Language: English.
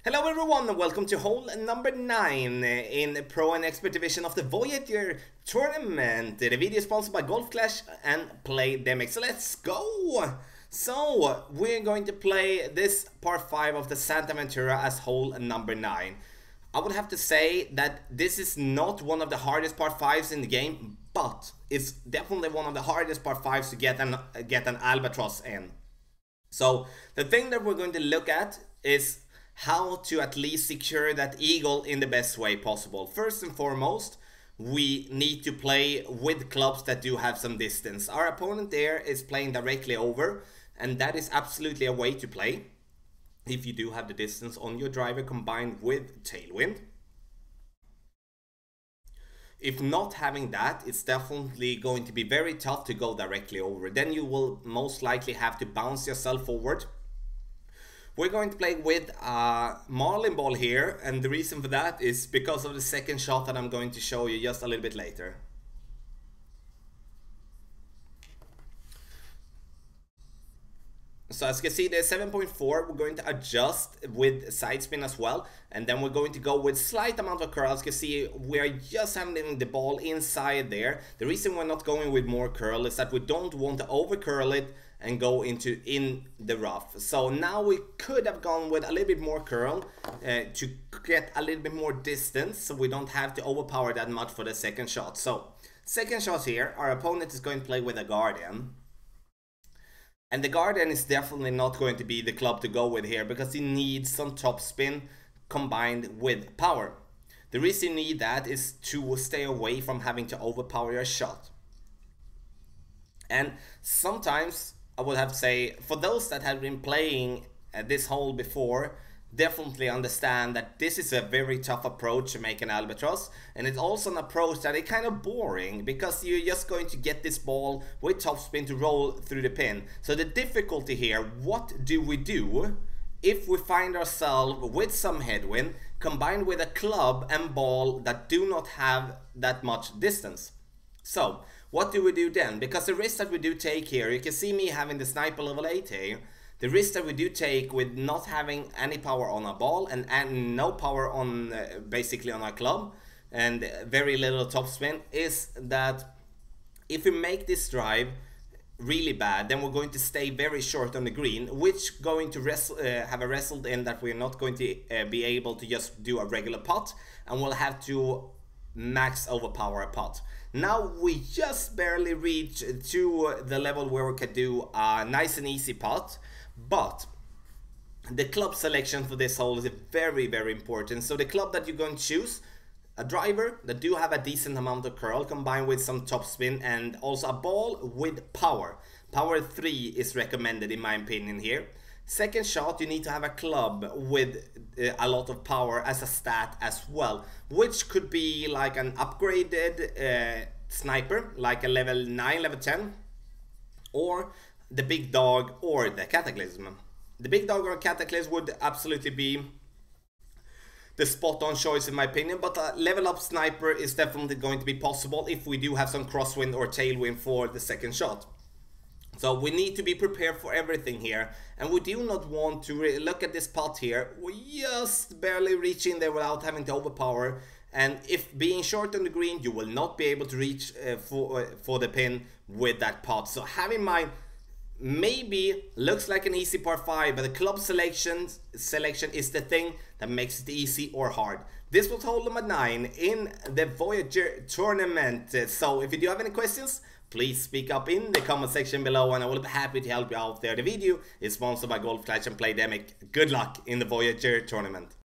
Hello everyone and welcome to hole number 9 in Pro and Expert division of the Voyager tournament. The video is sponsored by Golf Clash and Playdemic. So let's go! So we're going to play this part 5 of the Santa Ventura as hole number 9. I would have to say that this is not one of the hardest part 5s in the game, but it's definitely one of the hardest part 5s to get an albatross in. So the thing that we're going to look at is how to at least secure that eagle in the best way possible. First and foremost, we need to play with clubs that do have some distance. Our opponent there is playing directly over, and that is absolutely a way to play if you do have the distance on your driver combined with tailwind. If not having that, it's definitely going to be very tough to go directly over. Then you will most likely have to bounce yourself forward. We're going to play with a marlin ball here, and the reason for that is because of the second shot that I'm going to show you just a little bit later. So as you can see, there's 7.4. We're going to adjust with side spin as well, and then we're going to go with slight amount of curl. As you can see, we are just handling the ball inside there. The reason we're not going with more curl is that we don't want to over curl it and go in the rough. So now we could have gone with a little bit more curl to get a little bit more distance, so we don't have to overpower that much for the second shot. So second shot here, our opponent is going to play with a guardian. And the guardian is definitely not going to be the club to go with here, because he needs some top spin combined with power. The reason you need that is to stay away from having to overpower your shot. And sometimes I would have to say, for those that have been playing this hole before, definitely understand that this is a very tough approach to make an albatross, and it's also an approach that is kind of boring because you're just going to get this ball with topspin to roll through the pin. So the difficulty here, what do we do if we find ourselves with some headwind combined with a club and ball that do not have that much distance? So what do we do then? Because the risk that we do take here, you can see me having the sniper level 8 here. The risk that we do take with not having any power on our ball and no power on basically on our club and very little topspin is that if we make this drive really bad, then we're going to stay very short on the green, which going to have a result in that we're not going to be able to just do a regular putt, and we'll have to max overpower a putt. Now we just barely reach to the level where we can do a nice and easy putt, but the club selection for this hole is very important. So the club that you're going to choose, a driver that do have a decent amount of curl combined with some topspin, and also a ball with power. Power 3 is recommended in my opinion here. Second shot, you need to have a club with a lot of power as a stat as well, which could be like an upgraded sniper, like a level 9, level 10, or the big dog or the cataclysm. The big dog or cataclysm would absolutely be the spot on choice in my opinion, but a level up sniper is definitely going to be possible if we do have some crosswind or tailwind for the second shot. So we need to be prepared for everything here, and we do not want to look at this putt here. We just barely reach in there without having to overpower, and if being short on the green, you will not be able to reach for the pin with that putt. So have in mind, maybe looks like an easy par 5, but the club selection is the thing that makes it easy or hard. This was hole number 9 in the Voyager tournament. So if you do have any questions, please speak up in the comment section below, and I will be happy to help you out there. The video is sponsored by Golf Clash and Playdemic. Good luck in the Voyager tournament.